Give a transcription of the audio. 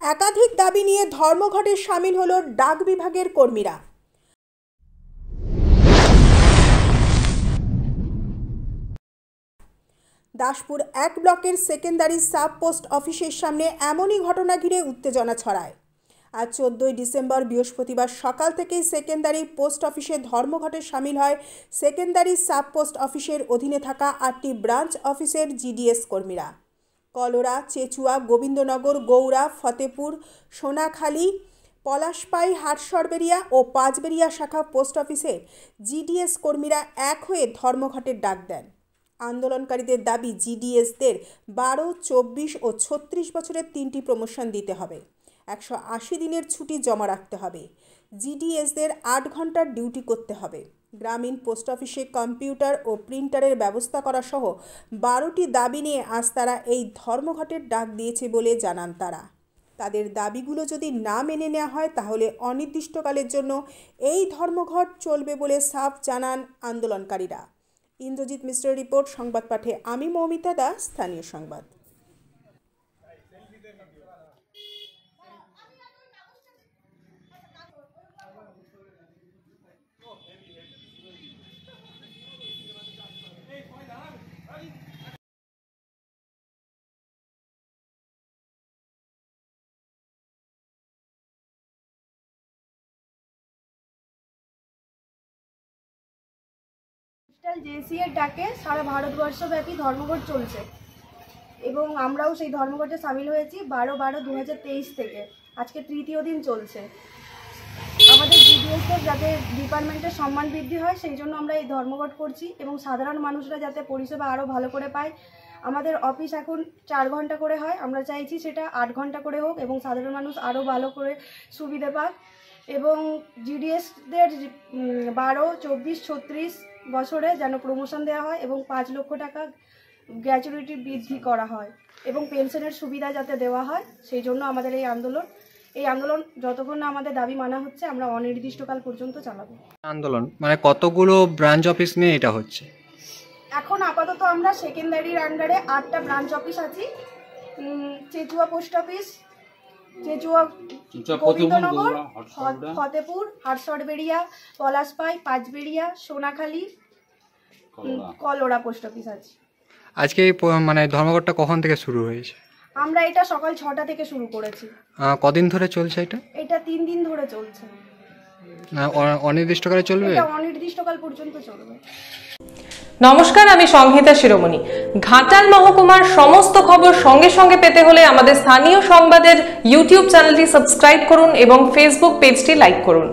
একাধিক দাবি নিয়ে ধর্মঘটে সামিল হলো ডাক বিভাগের কর্মীরা। দাসপুর 1 ব্লকের সেকেন্ডারি সাব পোস্ট অফিসের সামনে এমনই ঘটনা ঘিরে উত্তেজনা ছড়ায়। আজ 14 ডিসেম্বর বৃহস্পতিবার সকাল থেকেই সেকেন্ডারি পোস্ট অফিসে ধর্মঘটে সামিল হয় সেকেন্ডারি সাব পোস্ট অফিসের অধীনে থাকা 8টি ব্রাঞ্চ অফিসের জিডিএস কর্মীরা। কলোরা, চেচুয়া, গোবিন্দনগর, গৌড়া, ফতেপুর, সোনাখালী, পলাশপাই, হাটসরবেরিয়া ও পাঁচবেরিয়া শাখা পোস্ট অফিসে জিডিএস কর্মীরা এক হয়ে ধর্মঘটের ডাক দেন। আন্দোলনকারীদের দাবি জিডিএসদের 12, 24 ও 36 বছরের 3টি প্রমোশন দিতে হবে, 180 দিনের ছুটি জমা রাখতে হবে, জিডিএসদের 8 ঘন্টার ডিউটি করতে হবে, গ্রামীণ পোস্ট অফিসে কম্পিউটার ও প্রিন্টারের ব্যবস্থা করা সহ 12টি দাবি নিয়ে আজ তারা এই ধর্মঘটের ডাক দিয়েছে বলে জানান তারা। তাদের দাবিগুলো যদি না মেনে নেওয়া হয় তাহলে অনির্দিষ্টকালের জন্য এই ধর্মঘট চলবে বলে সাফ জানান আন্দোলনকারীরা। ইন্দ্রজিৎ মিশ্রের রিপোর্ট। সংবাদ পাঠে আমি মৌমিতা দাস, স্থানীয় সংবাদ। জেসি এর ডাকে সারা ভারতবর্ষব্যাপী ধর্মঘট চলছে এবং আমরাও সেই ধর্মঘটে সামিল হয়েছি 12/12/2023 থেকে আজকে তৃতীয় দিন চলছে। আমাদের জিডিএসের যাতে ডিপার্টমেন্টের সম্মান বৃদ্ধি হয় সেই জন্য আমরা এই ধর্মঘট করছি এবং সাধারণ মানুষরা যাতে পরিষেবা আরও ভালো করে পায়। আমাদের অফিস এখন 4 ঘন্টা করে হয়, আমরা চাইছি সেটা 8 ঘন্টা করে হোক এবং সাধারণ মানুষ আরও ভালো করে সুবিধা পাক এবং জিডিএসদের 12, 24, 36 বছরে যেন প্রমোশন দেওয়া হয় এবং 5 লক্ষ টাকা গ্র্যাচুইটি বৃদ্ধি করা হয় এবং পেনশনের সুবিধা যাতে দেওয়া হয় সেই জন্য আমাদের এই আন্দোলন যতক্ষণ না আমাদের দাবি মানা হচ্ছে আমরা অনির্দিষ্টকাল পর্যন্ত চালাবো। আন্দোলন মানে কতগুলো ব্রাঞ্চ অফিস নিয়ে এটা হচ্ছে? এখন আপাতত আমরা সেকেন্ডারির আন্ডারে 8টা ব্রাঞ্চ অফিস আছি। Chechua post office, Chechua, Gobindanagar, Fatehpur, Hatsarberia, Palashpai, Panchberia, Sonakhali, Kolora post office আছে। আজকে মানে ধর্মঘটটা কখন থেকে শুরু হয়েছে? আমরা এটা সকাল 6টা থেকে শুরু করেছি। কদিন ধরে চলছে এটা? এটা 3 দিন ধরে চলছে। অনির্দিষ্টকালে চলবে? এটা অনির্দিষ্টকাল পর্যন্ত চলবে। নমস্কার, আমি সংহিতা শিরোমণি। ঘাটাল মহকুমার সমস্ত খবর সঙ্গে সঙ্গে পেতে হলে আমাদের স্থানীয় সংবাদের ইউটিউব চ্যানেলটি সাবস্ক্রাইব করুন এবং ফেসবুক পেজটি লাইক করুন।